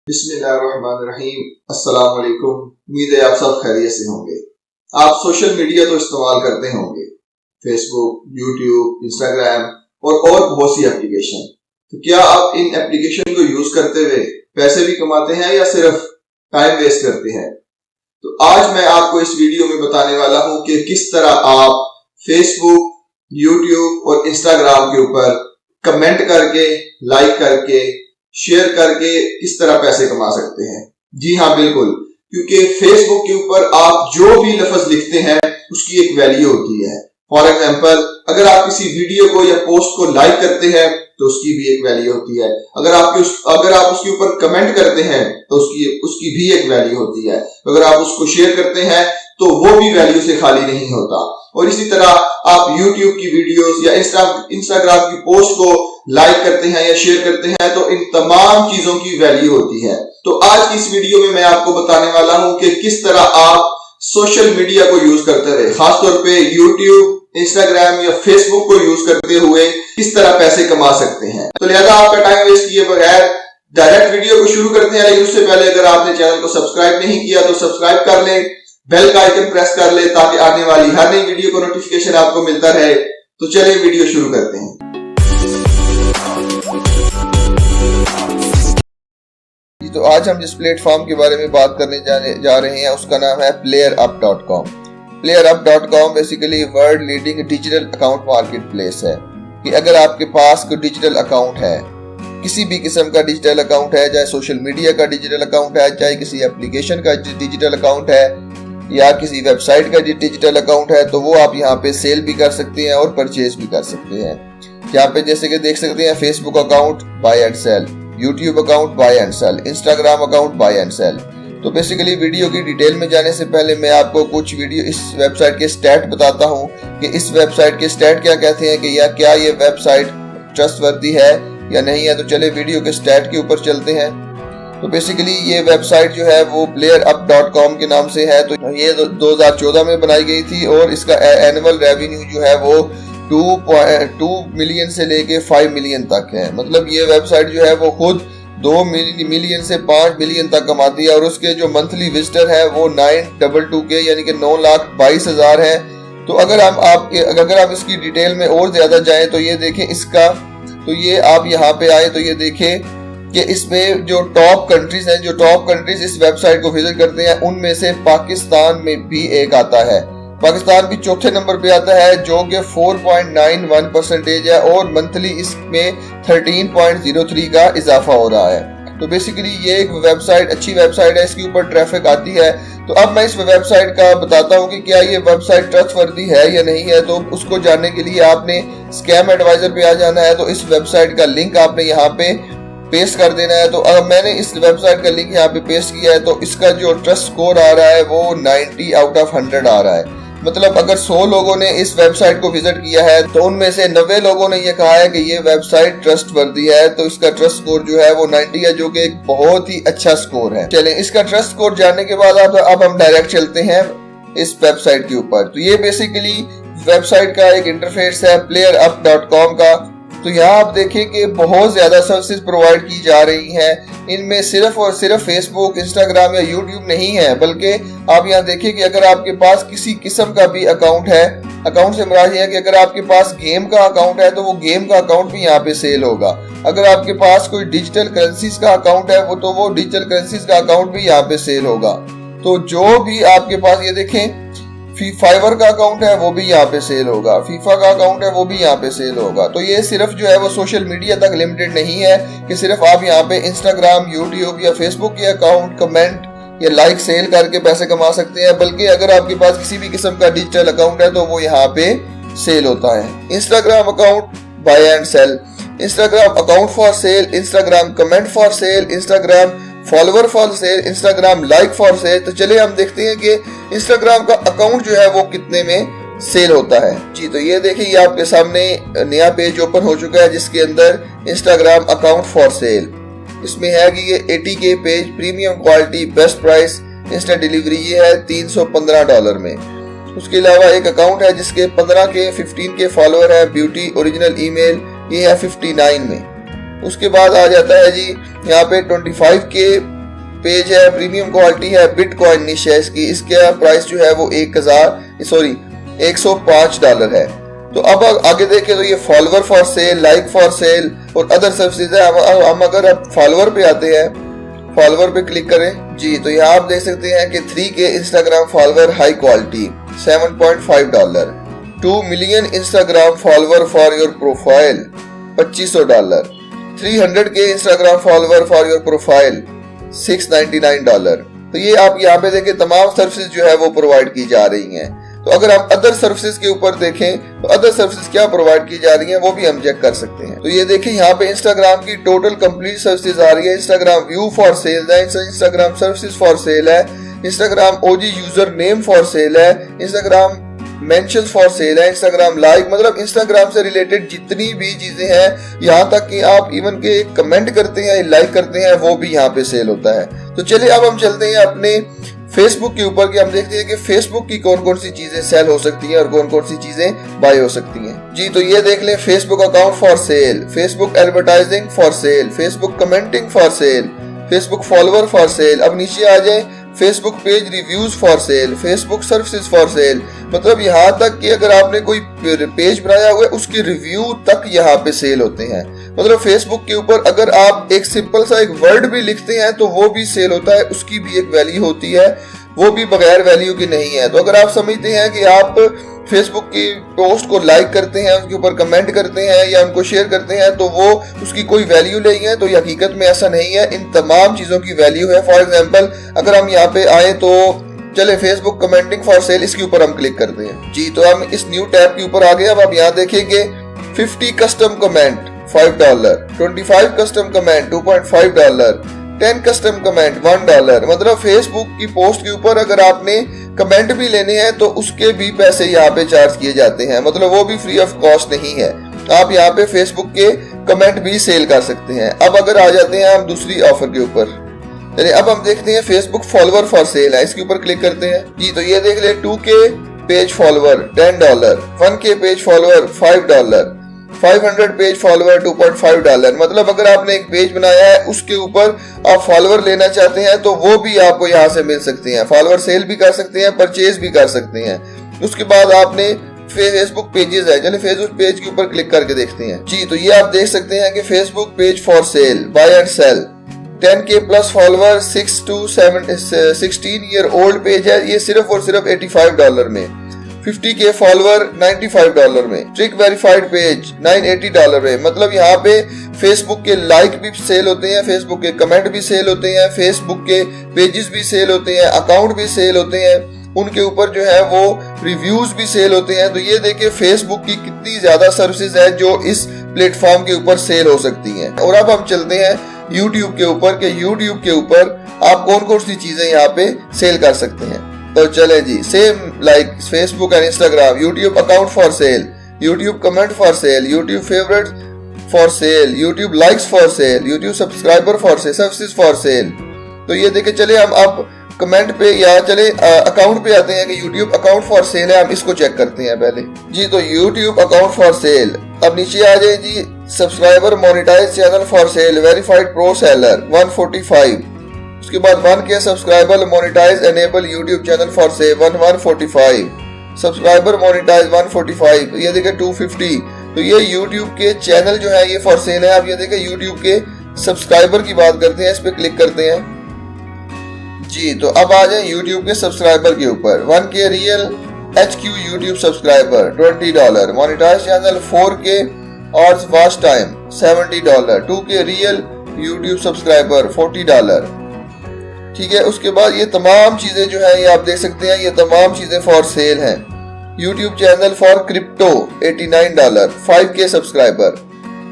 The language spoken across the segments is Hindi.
बिस्मिल्लाहिर्रहमानिर्रहीम। अस्सलाम वालेकुम। उम्मीद है आप सब खैरियत से होंगे। आप सोशल मीडिया तो इस्तेमाल करते होंगे, फेसबुक, यूट्यूब, इंस्टाग्राम और बहुत सी एप्लीकेशन। तो क्या आप इन एप्लीकेशन को यूज करते हुए पैसे भी कमाते हैं या सिर्फ टाइम वेस्ट करते हैं? तो आज मैं आपको इस वीडियो में बताने वाला हूं कि किस तरह आप फेसबुक, यूट्यूब और इंस्टाग्राम के ऊपर कमेंट करके, लाइक करके, शेयर करके किस तरह पैसे कमा सकते हैं। जी हाँ, बिल्कुल, क्योंकि फेसबुक के ऊपर आप जो भी लफ्ज लिखते हैं उसकी एक वैल्यू होती है। फॉर एग्जाम्पल, अगर आप किसी वीडियो को या पोस्ट को लाइक करते हैं तो उसकी भी एक वैल्यू होती है। अगर आप उसके ऊपर कमेंट करते हैं तो उसकी भी एक वैल्यू होती है। अगर आप उसको शेयर करते हैं तो वो भी वैल्यू से खाली नहीं होता। और इसी तरह आप YouTube की वीडियोस या इंस्टाग्राम की पोस्ट को लाइक करते हैं या शेयर करते हैं तो इन तमाम चीजों की वैल्यू होती है। तो आज की इस वीडियो में मैं आपको बताने वाला हूं कि किस तरह आप सोशल मीडिया को यूज करते हुए, खासतौर पे YouTube, इंस्टाग्राम या फेसबुक को यूज करते हुए किस तरह पैसे कमा सकते हैं। तो लिहाजा आपका टाइम वेस्ट किए बगैर डायरेक्ट वीडियो को शुरू करते हैं। लेकिन उससे पहले अगर आपने चैनल को सब्सक्राइब नहीं किया तो सब्सक्राइब कर लें, बेल का आइकन प्रेस कर ले ताकि आने वाली हर नई वीडियो को नोटिफिकेशन आपको मिलता रहे। तो चलिए वीडियो शुरू करते हैं। तो आज हम जिस प्लेटफॉर्म के बारे में बात करने जा रहे हैं उसका नाम है playerup.com। playerup.com basically world leading digital account market place है कि अगर आपके पास कोई डिजिटल अकाउंट है, किसी भी किस्म का डिजिटल अकाउंट है, चाहे सोशल मीडिया का डिजिटल अकाउंट है, चाहे किसी एप्लीकेशन का डिजिटल अकाउंट है या किसी वेबसाइट का डिजिटल अकाउंट है, तो वो आप यहाँ पे सेल भी कर सकते हैं और परचेज भी कर सकते हैं। यहाँ पे जैसे कि देख सकते हैं, Facebook account buy and sell, YouTube account buy and sell, Instagram account buy and sell. तो बेसिकली वीडियो की डिटेल में जाने से पहले मैं आपको कुछ इस वेबसाइट के स्टैट बताता हूँ कि इस वेबसाइट के स्टैट क्या कहते हैं कि या क्या ये वेबसाइट ट्रस्टवर्दी है या नहीं है। तो चले वीडियो के स्टैट के ऊपर चलते हैं। तो बेसिकली ये वेबसाइट जो है वो playerup.com के नाम से है। तो ये 2014 में बनाई गई थी और इसका एनुअल रेवेन्यू जो है वो 2 मिलियन से लेके 5 मिलियन तक है। मतलब ये वेबसाइट जो है वो खुद 2 मिलियन से 5 मिलियन तक कमाती है और उसके जो मंथली विजिटर है वो 922K यानी कि 9,22,000 है। तो अगर आप इसकी डिटेल में और ज्यादा जाएं तो ये देखें इसका, तो ये आप यहाँ पे आए तो ये देखें कि इसमें जो टॉप कंट्रीज इस वेबसाइट को विजिट करते हैं उनमें से पाकिस्तान में भी एक आता है। पाकिस्तान भी चौथे नंबर पे आता है जो कि 4.91% है और मंथली इसमें 13.03 का इजाफा हो रहा है। तो बेसिकली ये एक अच्छी वेबसाइट है, इसके ऊपर ट्रैफिक आती है। तो अब मैं इस वेबसाइट का बताता हूँ कि क्या ये वेबसाइट ट्रस्टवर्दी है या नहीं है। तो उसको जानने के लिए आपने स्कैम एडवाइजर पे आ जाना है। तो इस वेबसाइट का लिंक आपने यहाँ पे पेस्ट कर देना है। तो अगर मैंने इस वेबसाइट का लिंक यहाँ पे पेस्ट किया है तो इसका जो ट्रस्ट स्कोर आ रहा है वो 90 आउट ऑफ 100 आ रहा है। मतलब अगर 100 लोगों ने इस वेबसाइट को विजिट किया है तो उनमें से 90 लोगों ने ये कहा है कि ये वेबसाइट ट्रस्टवर्दी है। तो इसका ट्रस्ट स्कोर जो है वो 90 है, जो कि एक बहुत ही अच्छा स्कोर है। चलें, इसका ट्रस्ट स्कोर जानने के बाद अब हम डायरेक्ट चलते हैं इस वेबसाइट के ऊपर। तो ये बेसिकली वेबसाइट का एक इंटरफेस है playerup.com का। तो यहाँ आप देखें कि बहुत ज्यादा सर्विसेज प्रोवाइड की जा रही हैं। इनमें सिर्फ और सिर्फ फेसबुक, इंस्टाग्राम या यूट्यूब नहीं है, बल्कि आप यहाँ देखें कि अगर आपके पास किसी किस्म का भी अकाउंट है, अकाउंट से मुराद है कि अगर आपके पास गेम का अकाउंट है तो वो गेम का अकाउंट भी यहाँ पे सेल होगा। अगर आपके पास कोई डिजिटल करेंसीज का अकाउंट है तो वो डिजिटल करेंसीज का अकाउंट भी यहाँ पे सेल होगा। तो जो भी आपके पास, ये देखें, फाइवर का अकाउंट है वो भी यहाँ पे सेल होगा, फीफा का अकाउंट है वो भी यहाँ पे सेल होगा। तो ये सिर्फ जो है वो सोशल मीडिया तक लिमिटेड नहीं है कि सिर्फ आप यहाँ पे इंस्टाग्राम, यूट्यूब या फेसबुक के अकाउंट कमेंट या लाइक सेल करके पैसे कमा सकते हैं, बल्कि अगर आपके पास किसी भी किस्म का डिजिटल अकाउंट है तो वो यहाँ पे सेल होता है। Instagram account buy and sell, Instagram account for sale, Instagram comment for sale, Instagram follower for sale, Instagram like for sale. तो चलिए हम देखते हैं कि इंस्टाग्राम का अकाउंट जो है वो कितने में सेल होता है। जी, तो ये देखिए, ये आपके सामने नया पेज ओपन हो चुका है जिसके अंदर इंस्टाग्राम अकाउंट फॉर सेल, इसमें है कि ये 80K page, premium quality, best price, instant delivery, ये है $315 में। उसके अलावा एक अकाउंट है जिसके 15K 15K फॉलोअर है, ब्यूटी ओरिजिनल ईमेल, ये है 59 में। उसके बाद आ जाता है जी यहाँ पे 25K पेज है, प्रीमियम क्वालिटी है, बिटकॉइन निश है इसका प्राइस जो है वो $105 है। तो अब आगे देखें तो ये follower for cell, like for cell और अदर सर्विसेज है। हम अगर अब फॉलोवर पे आते हैं, फॉलोवर पे क्लिक करें जी, तो यहाँ आप देख सकते हैं कि 3K Instagram follower high quality $7.5, 2 million Instagram follower for your profile $2500, 300K Instagram follower for your profile $699। तो ये आप यहाँ पे देखें तमाम सर्विसेज जो है वो प्रोवाइड की जा रही हैं। तो अगर हम अदर सर्विसेज के ऊपर देखें तो अदर सर्विसेज क्या प्रोवाइड की जा रही हैं वो भी हम चेक कर सकते हैं। तो ये देखिए यहाँ पे इंस्टाग्राम की टोटल कंप्लीट सर्विसेज आ रही है। इंस्टाग्राम व्यू फॉर सेल है, इंस्टाग्राम सर्विसेज फॉर सेल है, Instagram OG user name for sale है, इंस्टाग्राम मेंशंस फॉर सेल है, इंस्टाग्राम लाइक, मतलब इंस्टाग्राम से रिलेटेड जितनी भी चीजें हैं, यहाँ तक कि आप इवन के कमेंट करते हैं, लाइक करते हैं, वो भी यहाँ पे सेल होता है। तो चलिए अब हम चलते हैं अपने फेसबुक के ऊपर कि हम देखते हैं कि फेसबुक की कौन कौन सी चीजें सेल हो सकती हैं और कौन कौन सी चीजें बाय हो सकती हैं। जी, तो ये देख लें, Facebook account for cell, Facebook advertising for sale, Facebook commenting for sale, Facebook follower for cell. अब नीचे आ जाए, Facebook page reviews for sale, Facebook services for cell, मतलब यहाँ तक कि अगर आपने कोई पेज बनाया हुआ है उसके रिव्यू तक यहाँ पे सेल होते हैं। मतलब फेसबुक के ऊपर अगर आप एक सिंपल सा एक वर्ड भी लिखते हैं तो वो भी सेल होता है, उसकी भी एक वैल्यू होती है, वो भी बगैर वैल्यू की नहीं है। तो अगर आप समझते हैं कि आप फेसबुक की पोस्ट को लाइक करते हैं, उसके ऊपर कमेंट करते हैं या उनको शेयर करते हैं तो वो उसकी कोई वैल्यू नहीं है, तो ये हकीकत में ऐसा नहीं है। इन तमाम चीजों की वैल्यू है। फॉर एग्जांपल अगर हम यहाँ पे आए तो चले फेसबुक कमेंटिंग फॉर सेल, इसके ऊपर हम क्लिक करते हैं जी, तो हम इस न्यू टैब के ऊपर आ गए। अब आप यहाँ देखेंगे 50 custom comment $5, 25 custom comment $2.5, 10 custom comment $1। मतलब फेसबुक की पोस्ट के ऊपर अगर आपने कमेंट भी लेने हैं तो उसके भी पैसे यहाँ पे चार्ज किए जाते हैं, मतलब वो भी फ्री ऑफ कॉस्ट नहीं है। आप यहाँ पे फेसबुक के कमेंट भी सेल कर सकते हैं। अब अगर आ जाते हैं हम दूसरी ऑफर के ऊपर, चलिए अब हम देखते हैं फेसबुक फॉलोवर फॉर सेल है, इसके ऊपर क्लिक करते हैं जी, तो ये देख ले 2K page follower $10, 1K page follower $5, 500 page follower $2.5। मतलब अगर आपने एक पेज बनाया है उसके ऊपर आप फॉलोवर लेना चाहते हैं तो वो भी आपको यहाँ से मिल सकते हैं। फॉलोवर सेल भी कर सकते हैं, परचेज भी कर सकते हैं। उसके बाद आपने फेसबुक पेजेस है, चलिए फेसबुक पेज के ऊपर क्लिक करके देखते हैं जी, तो ये आप देख सकते हैं कि Facebook page for sale, buy and sell, 10K plus follower, 6 to 16 year old page है, ये सिर्फ और सिर्फ $85 में, 50K फॉलोवर $95 में, ट्रिक वेरीफाइड पेज $980 में। मतलब यहाँ पे फेसबुक के लाइक भी सेल होते हैं, फेसबुक के कमेंट भी सेल होते हैं, फेसबुक के पेजेस भी सेल होते हैं, अकाउंट भी सेल होते हैं, उनके ऊपर जो है वो रिव्यूज भी सेल होते हैं। तो ये देखिए फेसबुक की कितनी ज्यादा सर्विसेज है जो इस प्लेटफॉर्म के ऊपर सेल हो सकती हैं। और अब हम चलते हैं YouTube के ऊपर कि YouTube के ऊपर आप कौन कौन सी चीजें यहाँ पे सेल कर सकते हैं। तो चले जी, same like Facebook and Instagram, YouTube account for sale, YouTube comment for sale, YouTube favourite for sale, YouTube likes for sale, YouTube subscriber for sale, services for sale. तो ये देखे, चले हम अब कमेंट पे या चले अकाउंट पे आते हैं कि YouTube अकाउंट फॉर सेल है, हम इसको चेक करते हैं पहले जी। तो YouTube अकाउंट फॉर सेल, अब नीचे आ जाए जी, subscriber monetize channel for sale, verified pro seller 145। उसके बाद 1K subscriber monetize enable YouTube channel for sale 145, subscriber monetize 145। ये देखे 250। तो ये YouTube के चैनल जो है ये फॉर सेल है। अब ये देखे YouTube के सब्सक्राइबर की बात करते हैं, इस पे क्लिक करते हैं जी, तो अब आ जाए YouTube के सब्सक्राइबर के ऊपर। 1K real HQ YouTube subscriber $20, monetize channel 4K hours watch time $70, 2K real YouTube subscriber $40। ठीक है, उसके बाद ये तमाम चीजें जो है ये आप देख सकते हैं, ये तमाम चीजें फॉर सेल हैं। YouTube channel for crypto $89, 5K subscriber.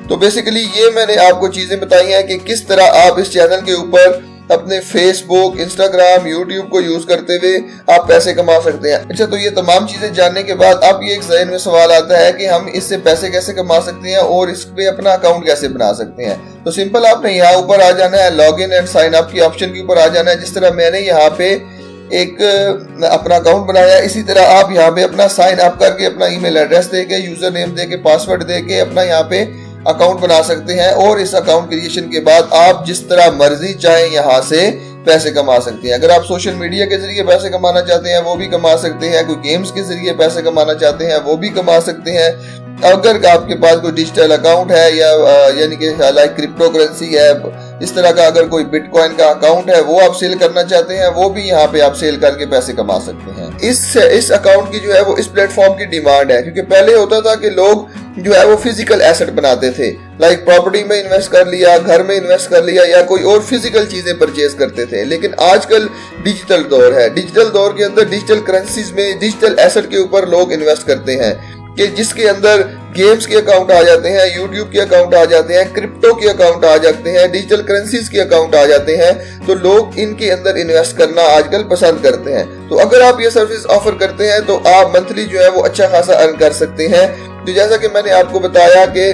तो बेसिकली ये मैंने आपको चीजें बताई हैं कि किस तरह आप इस चैनल के ऊपर अपने फेसबुक, इंस्टाग्राम, यूट्यूब को यूज करते हुए आप पैसे कमा सकते हैं। अच्छा, तो ये तमाम चीजें जानने के बाद अब ये एक ज़हन में सवाल आता है कि हम इससे पैसे कैसे कमा सकते हैं और इस पे अपना अकाउंट कैसे बना सकते हैं। तो सिंपल आपने यहाँ ऊपर आ जाना है, log in and sign up की ऑप्शन के ऊपर आ जाना है। जिस तरह मैंने यहाँ पे एक अपना अकाउंट बनाया, इसी तरह आप यहाँ पे अपना साइन अप करके अपना ईमेल एड्रेस देके, यूजर नेम देके, पासवर्ड देके अपना यहाँ पे अकाउंट बना सकते हैं। और इस अकाउंट क्रिएशन के बाद आप जिस तरह मर्जी चाहें यहाँ से पैसे कमा सकते हैं। अगर आप सोशल मीडिया के जरिए पैसे कमाना चाहते हैं वो भी कमा सकते हैं, कोई गेम्स के जरिए पैसे कमाना चाहते हैं वो भी कमा सकते हैं। अगर आपके पास कोई डिजिटल अकाउंट है या यानी कि लाइक क्रिप्टो करेंसी है, इस तरह का अगर कोई बिटकॉइन का अकाउंट है वो आप सेल करना चाहते हैं, वो भी यहाँ पे आप सेल करके पैसे कमा सकते हैं। इस अकाउंट की जो है वो इस प्लेटफॉर्म की डिमांड है, क्योंकि पहले होता था कि लोग जो है वो फिजिकल एसेट बनाते थे, लाइक प्रॉपर्टी में इन्वेस्ट कर लिया, घर में इन्वेस्ट कर लिया या कोई और फिजिकल चीजें परचेज करते थे। लेकिन आजकल डिजिटल दौर है, डिजिटल दौर के अंदर डिजिटल करेंसीज में डिजिटल एसेट के ऊपर लोग इन्वेस्ट करते हैं, कि जिसके अंदर गेम्स के अकाउंट आ जाते हैं, यूट्यूब के अकाउंट आ जाते हैं, क्रिप्टो के अकाउंट आ जाते हैं, डिजिटल करेंसीज के अकाउंट आ जाते हैं। तो लोग इनके अंदर इन्वेस्ट करना आजकल पसंद करते हैं। तो अगर आप ये सर्विस ऑफर करते हैं तो आप मंथली जो है वो अच्छा खासा अर्न कर सकते हैं। तो जैसा कि मैंने आपको बताया कि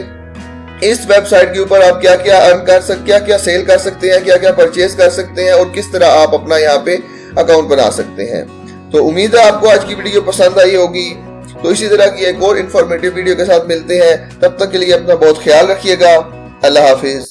इस वेबसाइट के ऊपर आप क्या क्या अर्न कर सकते, क्या क्या सेल कर सकते हैं, क्या क्या परचेज कर सकते हैं और किस तरह आप अपना यहाँ पे अकाउंट बना सकते हैं। तो उम्मीद है आपको आज की वीडियो पसंद आई होगी। तो इसी तरह की एक और इन्फॉर्मेटिव वीडियो के साथ मिलते हैं, तब तक के लिए अपना बहुत ख्याल रखिएगा। अल्लाह हाफिज।